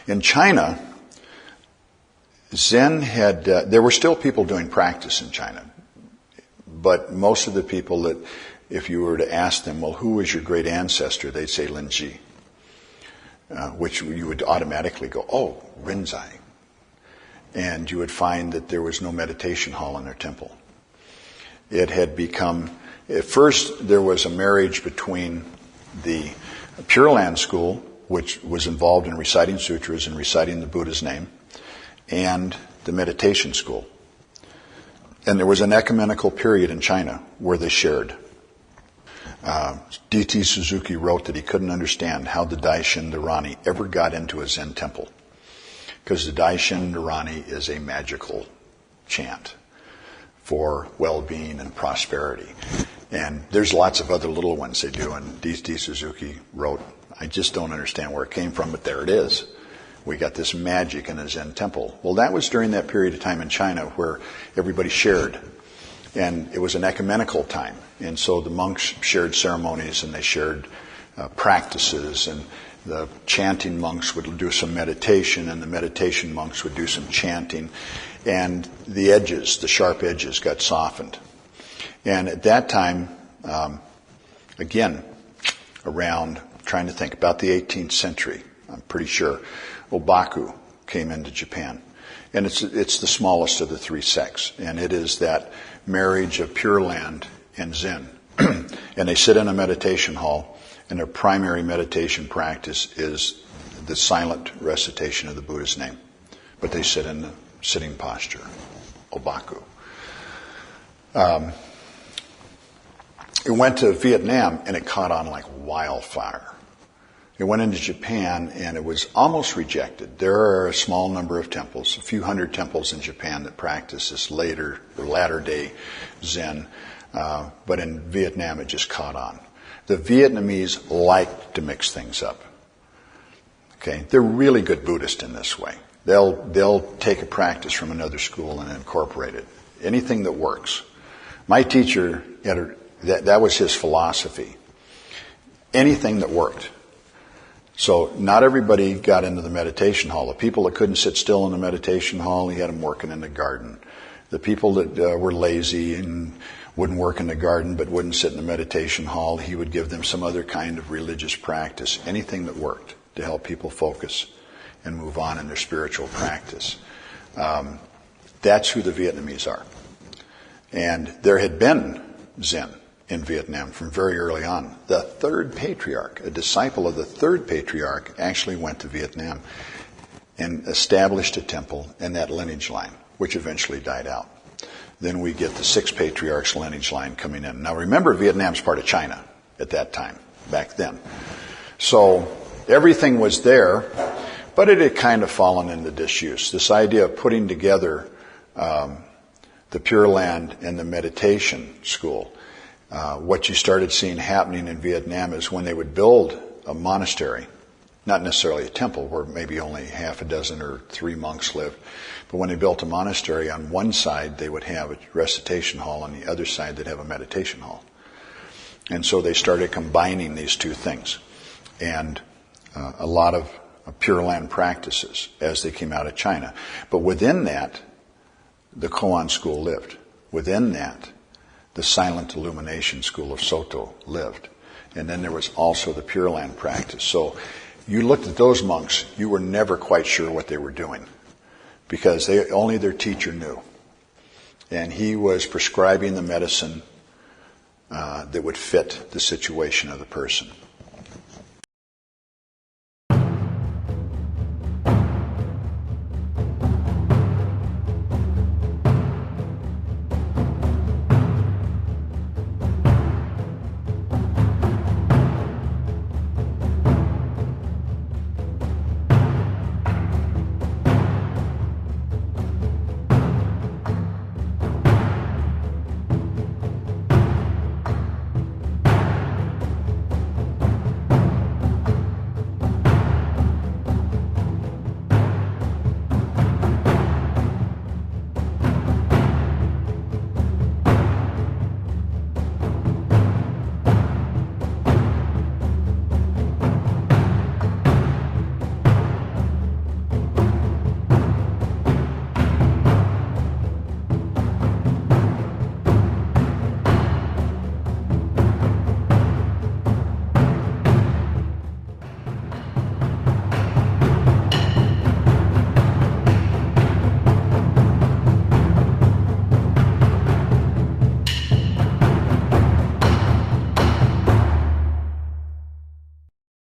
In China, Zen had, there were still people doing practice in China, but most of the people that, if you were to ask them, well, who was your great ancestor, they'd say Linji, which you would automatically go, oh, Rinzai. And you would find that there was no meditation hall in their temple. It had become, at first there was a marriage between the Pure Land school, which was involved in reciting sutras and reciting the Buddha's name, and the meditation school. And there was an ecumenical period in China where they shared. D.T. Suzuki wrote that he couldn't understand how the Daishin Dharani ever got into a Zen temple, because the Daishin Dharani is a magical chant for well-being and prosperity. And there's lots of other little ones they do, and D.T. Suzuki wrote, I just don't understand where it came from, but there it is. We got this magic in a Zen temple. Well, that was during that period of time in China where everybody shared. And it was an ecumenical time. And so the monks shared ceremonies and they shared practices. And the chanting monks would do some meditation and the meditation monks would do some chanting. And the edges, the sharp edges, got softened. And at that time, again, around, trying to think, about the 18th century, I'm pretty sure, Obaku came into Japan. And it's the smallest of the three sects. And it is that marriage of Pure Land and Zen. And they sit in a meditation hall, and their primary meditation practice is the silent recitation of the Buddha's name. But they sit in the sitting posture, Obaku. It went to Vietnam, and it caught on like wildfire. It went into Japan, and it was almost rejected. There are a small number of temples, a few hundred temples in Japan that practice this latter-day Zen. But in Vietnam, it just caught on. The Vietnamese like to mix things up. Okay, they're really good Buddhists in this way. They'll take a practice from another school and incorporate it. Anything that works. My teacher, that was his philosophy. Anything that worked. So not everybody got into the meditation hall. The people that couldn't sit still in the meditation hall, he had them working in the garden. The people that were lazy and wouldn't work in the garden but wouldn't sit in the meditation hall, he would give them some other kind of religious practice, anything that worked to help people focus and move on in their spiritual practice. That's who the Vietnamese are. And there had been Zen in Vietnam from very early on. The third patriarch, a disciple of the third patriarch, actually went to Vietnam and established a temple in that lineage line, which eventually died out. Then we get the sixth patriarch's lineage line coming in. Now remember, Vietnam's part of China at that time, back then. So everything was there, but it had kind of fallen into disuse. This idea of putting together the Pure Land and the meditation school. What you started seeing happening in Vietnam is when they would build a monastery, not necessarily a temple where maybe only half a dozen or 3 monks lived, but when they built a monastery, on one side they would have a recitation hall, on the other side they'd have a meditation hall. And so they started combining these two things. And a lot of Pure Land practices as they came out of China. But within that, the Koan school lived. Within that, the silent illumination school of Soto lived. And then there was also the Pure Land practice. So you looked at those monks, you were never quite sure what they were doing because only their teacher knew. And he was prescribing the medicine that would fit the situation of the person.